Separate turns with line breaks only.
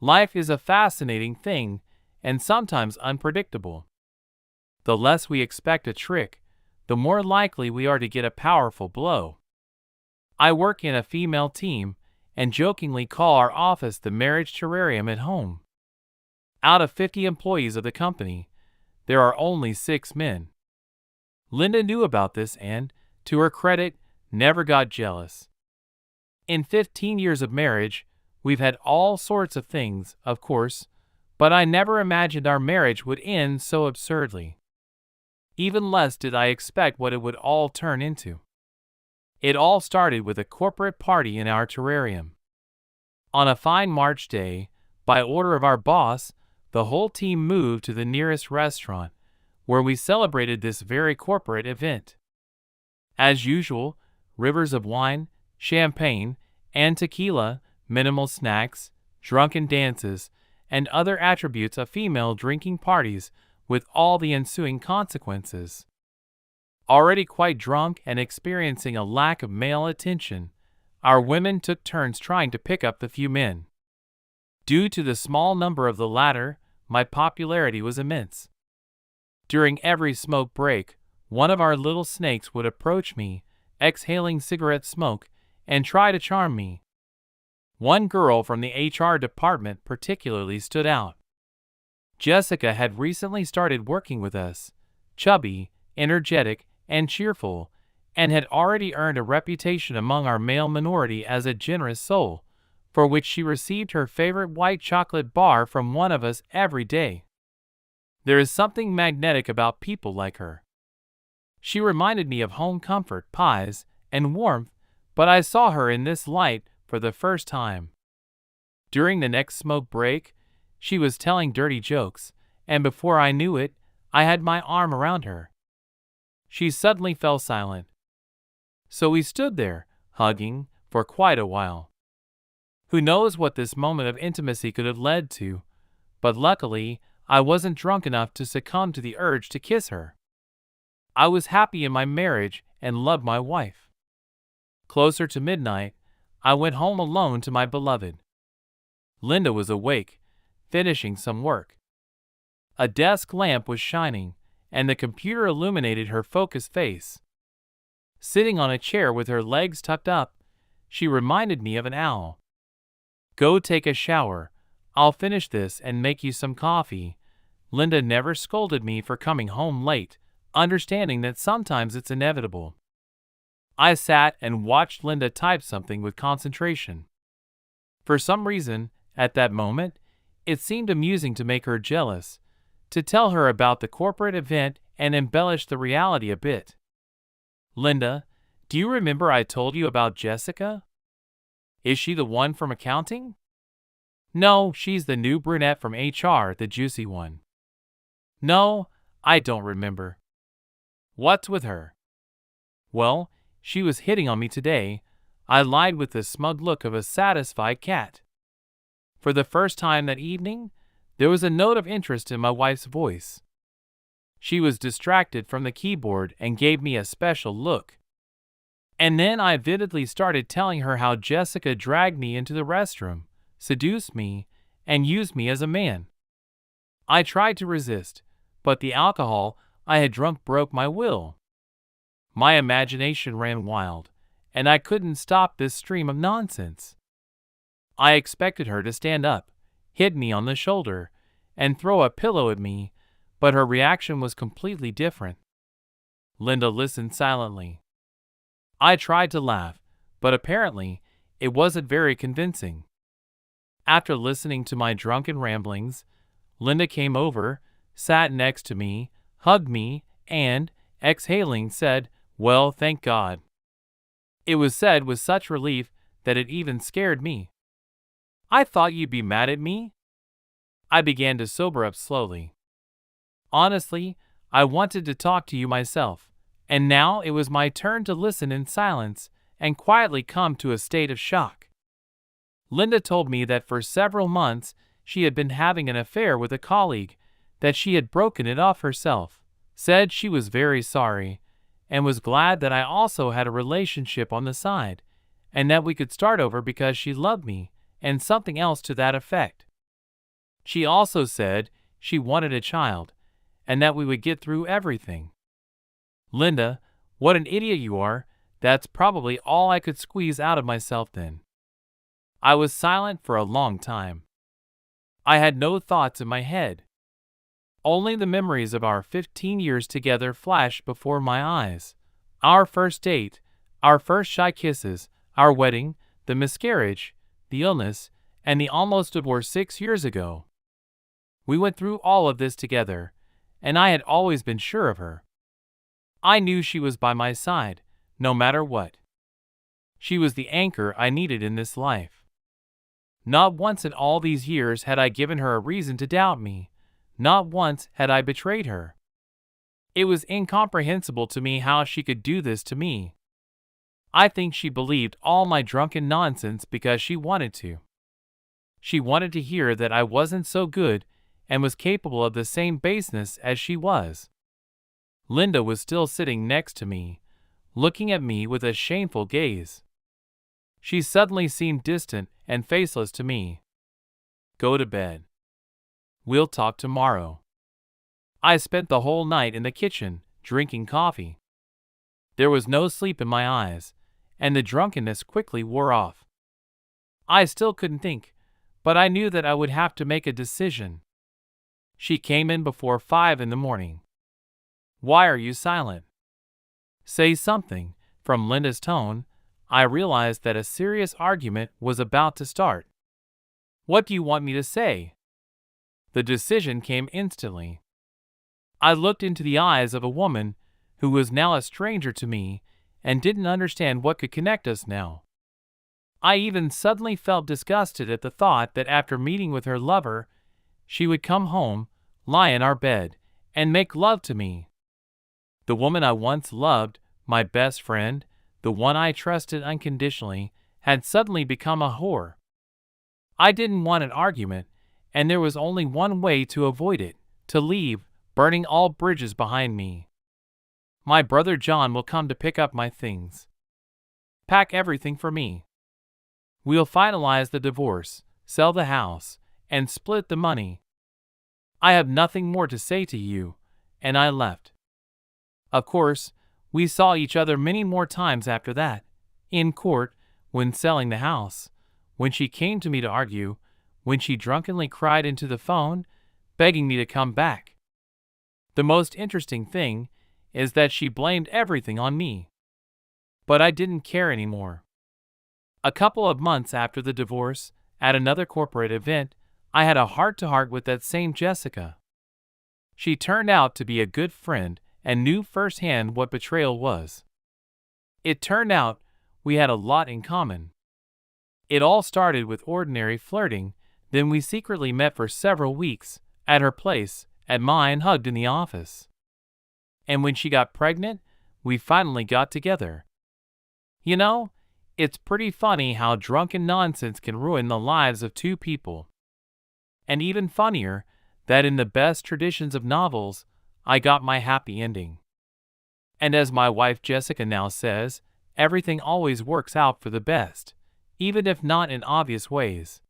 Life is a fascinating thing and sometimes unpredictable. The less we expect a trick, the more likely we are to get a powerful blow. I work in a female team and jokingly call our office the marriage terrarium at home. Out of 50 employees of the company, there are only 6 men. Linda knew about this and, to her credit, never got jealous. In 15 years of marriage, we've had all sorts of things, of course, but I never imagined our marriage would end so absurdly. Even less did I expect what it would all turn into. It all started with a corporate party in our terrarium. On a fine March day, by order of our boss, the whole team moved to the nearest restaurant, where we celebrated this very corporate event. As usual, rivers of wine, champagne, and tequila, minimal snacks, drunken dances, and other attributes of female drinking parties with all the ensuing consequences. Already quite drunk and experiencing a lack of male attention, our women took turns trying to pick up the few men. Due to the small number of the latter, my popularity was immense. During every smoke break, one of our little snakes would approach me, exhaling cigarette smoke, and try to charm me. One girl from the HR department particularly stood out. Jessica had recently started working with us, chubby, energetic, and cheerful, and had already earned a reputation among our male minority as a generous soul, for which she received her favorite white chocolate bar from one of us every day. There is something magnetic about people like her. She reminded me of home comfort, pies, and warmth, but I saw her in this light for the first time. During the next smoke break, she was telling dirty jokes, and before I knew it, I had my arm around her. She suddenly fell silent. So we stood there, hugging, for quite a while. Who knows what this moment of intimacy could have led to, but luckily, I wasn't drunk enough to succumb to the urge to kiss her. I was happy in my marriage and loved my wife. Closer to midnight, I went home alone to my beloved. Linda was awake, finishing some work. A desk lamp was shining, and the computer illuminated her focused face. Sitting on a chair with her legs tucked up, she reminded me of an owl. "Go take a shower. I'll finish this and make you some coffee." Linda never scolded me for coming home late, understanding that sometimes it's inevitable. I sat and watched Linda type something with concentration. For some reason, at that moment, it seemed amusing to make her jealous, to tell her about the corporate event and embellish the reality a bit. "Linda, do you remember I told you about Jessica? Is she the one from accounting?" "No, she's the new brunette from HR, the juicy one." "No, I don't remember." "What's with her?" "Well, she was hitting on me today." I lied with the smug look of a satisfied cat. For the first time that evening, there was a note of interest in my wife's voice. She was distracted from the keyboard and gave me a special look. And then I vividly started telling her how Jessica dragged me into the restroom, seduced me, and used me as a man. I tried to resist, but the alcohol I had drunk broke my will. My imagination ran wild, and I couldn't stop this stream of nonsense. I expected her to stand up, hit me on the shoulder, and throw a pillow at me, but her reaction was completely different. Linda listened silently. I tried to laugh, but apparently it wasn't very convincing. After listening to my drunken ramblings, Linda came over, sat next to me, hugged me, and, exhaling, said, "Well, thank God." It was said with such relief that it even scared me. "I thought you'd be mad at me?" I began to sober up slowly. "Honestly, I wanted to talk to you myself, and now it was my turn to listen in silence and quietly come to a state of shock." Linda told me that for several months she had been having an affair with a colleague, that she had broken it off herself, said she was very sorry, and was glad that I also had a relationship on the side, and that we could start over because she loved me, and something else to that effect. She also said she wanted a child and that we would get through everything. Linda, what an idiot you are. That's probably all I could squeeze out of myself then. I was silent for a long time. I had no thoughts in my head. Only the memories of our 15 years together flashed before my eyes. Our first date, our first shy kisses, our wedding, the miscarriage, the illness, and the almost divorce 6 years ago. We went through all of this together, and I had always been sure of her. I knew she was by my side, no matter what. She was the anchor I needed in this life. Not once in all these years had I given her a reason to doubt me. Not once had I betrayed her. It was incomprehensible to me how she could do this to me. I think she believed all my drunken nonsense because she wanted to. She wanted to hear that I wasn't so good and was capable of the same baseness as she was. Linda was still sitting next to me, looking at me with a shameful gaze. She suddenly seemed distant and faceless to me. Go to bed. We'll talk tomorrow. I spent the whole night in the kitchen, drinking coffee. There was no sleep in my eyes, and the drunkenness quickly wore off. I still couldn't think, but I knew that I would have to make a decision. She came in before 5 in the morning. Why are you silent? Say something. From Linda's tone, I realized that a serious argument was about to start. What do you want me to say? The decision came instantly. I looked into the eyes of a woman who was now a stranger to me and didn't understand what could connect us now. I even suddenly felt disgusted at the thought that after meeting with her lover, she would come home, lie in our bed, and make love to me. The woman I once loved, my best friend, the one I trusted unconditionally, had suddenly become a whore. I didn't want an argument, and there was only one way to avoid it, to leave, burning all bridges behind me. My brother John will come to pick up my things. Pack everything for me. We'll finalize the divorce, sell the house, and split the money. I have nothing more to say to you, and I left. Of course, we saw each other many more times after that, in court, when selling the house, when she came to me to argue, when she drunkenly cried into the phone, begging me to come back. The most interesting thing is that she blamed everything on me. But I didn't care anymore. A couple of months after the divorce, at another corporate event, I had a heart-to-heart with that same Jessica. She turned out to be a good friend and knew firsthand what betrayal was. It turned out we had a lot in common. It all started with ordinary flirting, then we secretly met for several weeks, at her place, at mine, hugged in the office. And when she got pregnant, we finally got together. You know, it's pretty funny how drunken nonsense can ruin the lives of two people. And even funnier, that in the best traditions of novels, I got my happy ending. And as my wife Jessica now says, everything always works out for the best, even if not in obvious ways.